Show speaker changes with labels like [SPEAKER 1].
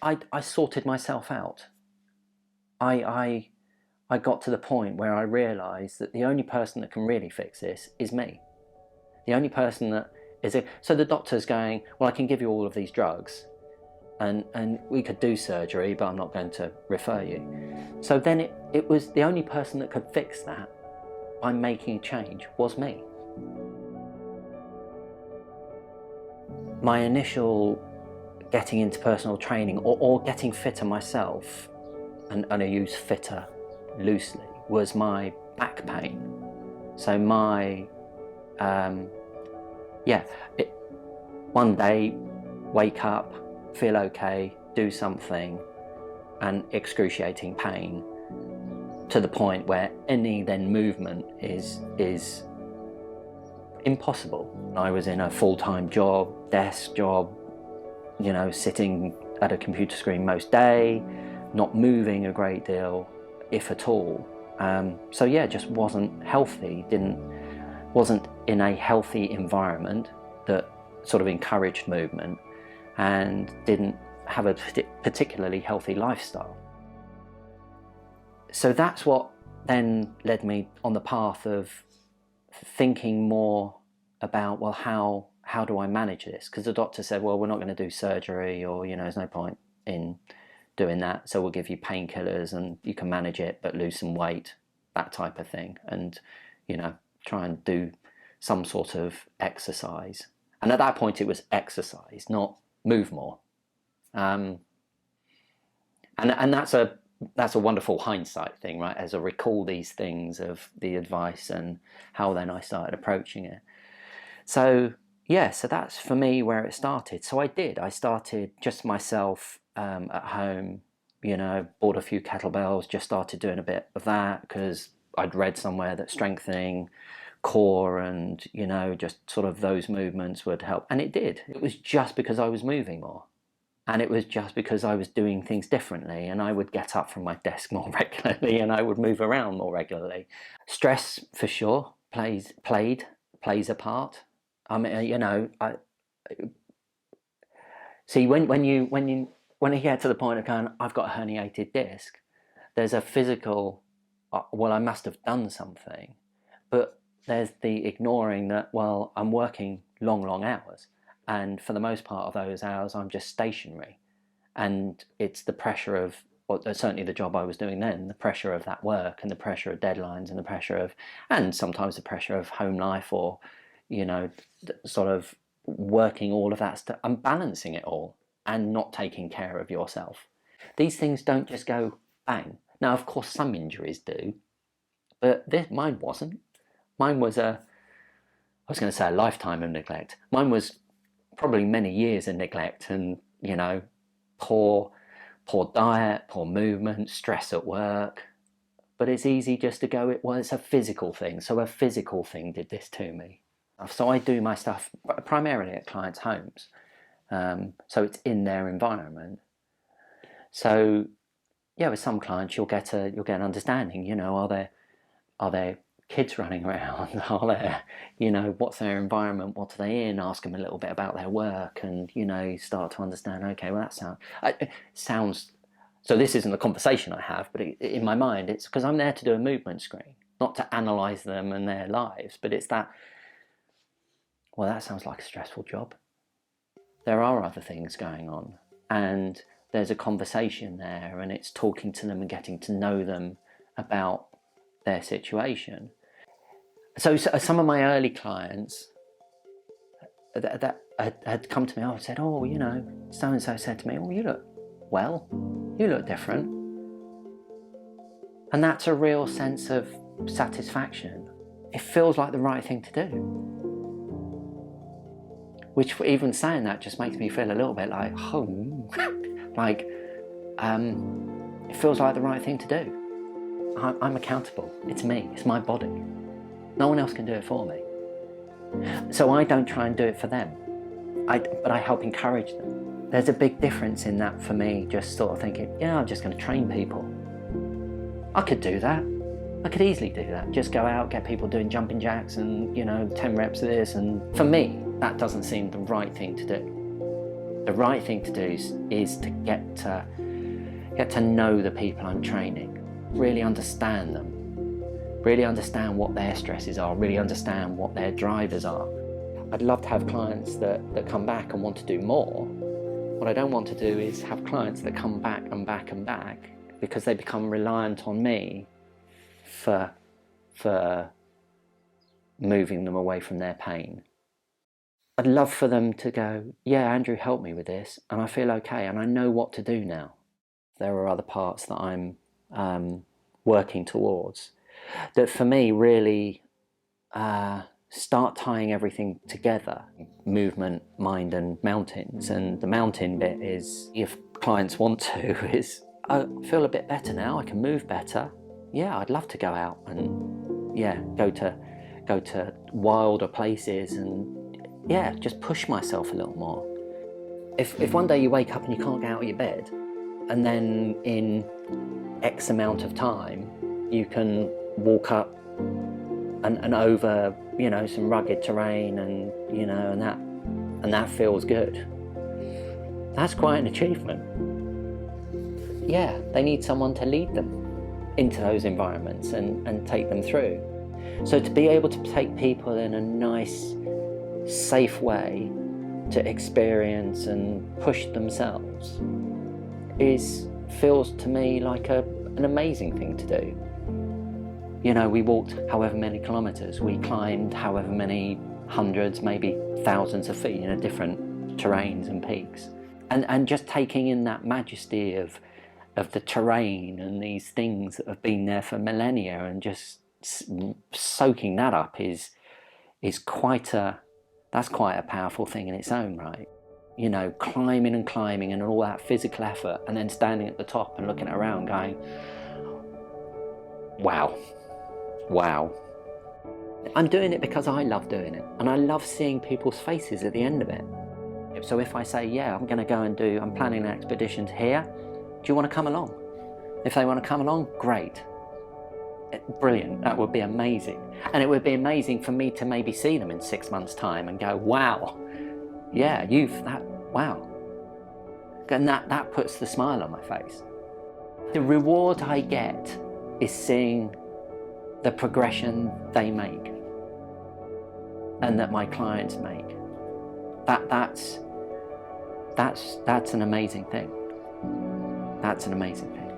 [SPEAKER 1] I sorted myself out. I got to the point where I realised that the only person that can really fix this is me. The only person that is it. So the doctor's going, well, I can give you all of these drugs, and we could do surgery, but I'm not going to refer you. So then it was the only person that could fix that by making a change was me. My initial getting into personal training or getting fitter myself, and I use fitter loosely, was my back pain. So my, one day, wake up, feel okay, do something, and excruciating pain to the point where any then movement is impossible. I was in a full-time job, desk job, you know, sitting at a computer screen most day, not moving a great deal, if at all. So yeah, just wasn't healthy, wasn't in a healthy environment that sort of encouraged movement, and didn't have a particularly healthy lifestyle. So that's what then led me on the path of thinking more about, well, how do I manage this? Because the doctor said, well, we're not going to do surgery, or, you know, there's no point in doing that, so we'll give you painkillers and you can manage it, but lose some weight, that type of thing, and, you know, try and do some sort of exercise. And at that point it was exercise, not move more. And that's a wonderful hindsight thing, right? As I recall these things of the advice and how then I started approaching it. So yeah, so that's for me where it started. So I started just myself at home, you know, bought a few kettlebells, just started doing a bit of that because I'd read somewhere that strengthening core and, you know, just sort of those movements would help. And it did. It was just because I was moving more. And it was just because I was doing things differently, and I would get up from my desk more regularly and I would move around more regularly. Stress, for sure, plays a part. I mean, you know, see, when you get to the point of going, I've got a herniated disc, there's a physical, well, I must have done something, but there's the ignoring that, well, I'm working long hours. And for the most part of those hours, I'm just stationary. And it's the pressure of, well, certainly the job I was doing then, the pressure of that work and the pressure of deadlines and the pressure of, and sometimes the pressure of home life, or, you know, sort of working all of that stuff and balancing it all and not taking care of yourself. These things don't just go bang. Now, of course, some injuries do, but mine wasn't. Mine was I was going to say a lifetime of neglect. Mine was probably many years of neglect and, you know, poor diet, poor movement, stress at work. But it's easy just to go, well, it's a physical thing. So a physical thing did this to me. So I do my stuff primarily at clients' homes. So it's in their environment. So yeah, with some clients you'll get an understanding, you know, are there kids running around? Are there, you know, what's their environment? What are they in? Ask them a little bit about their work, and, you know, you start to understand, okay, well, that sounds, so this isn't a conversation I have, but in my mind, it's because I'm there to do a movement screen, not to analyse them and their lives, but it's that, well, that sounds like a stressful job. There are other things going on, and there's a conversation there, and it's talking to them and getting to know them about their situation. So some of my early clients that had come to me, I said, oh, you know, so-and-so said to me, oh, you look well, you look different. And that's a real sense of satisfaction. It feels like the right thing to do. Which, even saying that, just makes me feel a little bit like, oh, like, it feels like the right thing to do. I'm accountable. It's me. It's my body. No one else can do it for me. So I don't try and do it for them, but I help encourage them. There's a big difference in that for me, just sort of thinking, yeah, I'm just going to train people. I could do that. I could easily do that. Just go out, get people doing jumping jacks and, you know, 10 reps of this. And for me, that doesn't seem the right thing to do. The right thing to do is to get to know the people I'm training, really understand them, really understand what their stresses are, really understand what their drivers are. I'd love to have clients that come back and want to do more. What I don't want to do is have clients that come back and back and back because they become reliant on me for moving them away from their pain. I'd love for them to go, yeah, Andrew helped me with this and I feel okay and I know what to do now. There are other parts that I'm working towards that for me really start tying everything together. Movement, mind and mountains. And the mountain bit is, if clients want to, is I feel a bit better now, I can move better. Yeah, I'd love to go out and go to wilder places and just push myself a little more. If one day you wake up and you can't get out of your bed, and then in X amount of time you can walk up and over, some rugged terrain and that feels good. That's quite an achievement. Yeah, they need someone to lead them into those environments and take them through. So to be able to take people in a nice, safe way to experience and push themselves feels to me like an amazing thing to do. We walked however many kilometres, we climbed however many hundreds, maybe thousands of feet, different terrains and peaks. And just taking in that majesty of the terrain and these things that have been there for millennia and just soaking that up is quite a powerful thing in its own right. Climbing and all that physical effort and then standing at the top and looking around going, wow. I'm doing it because I love doing it and I love seeing people's faces at the end of it. So if I say, I'm going to go I'm planning an expedition here, do you want to come along? If they want to come along, great. Brilliant, that would be amazing. And it would be amazing for me to maybe see them in 6 months' time and go, wow, wow. And that puts the smile on my face. The reward I get is seeing the progression they make and that my clients make. That's an amazing thing. That's an amazing thing.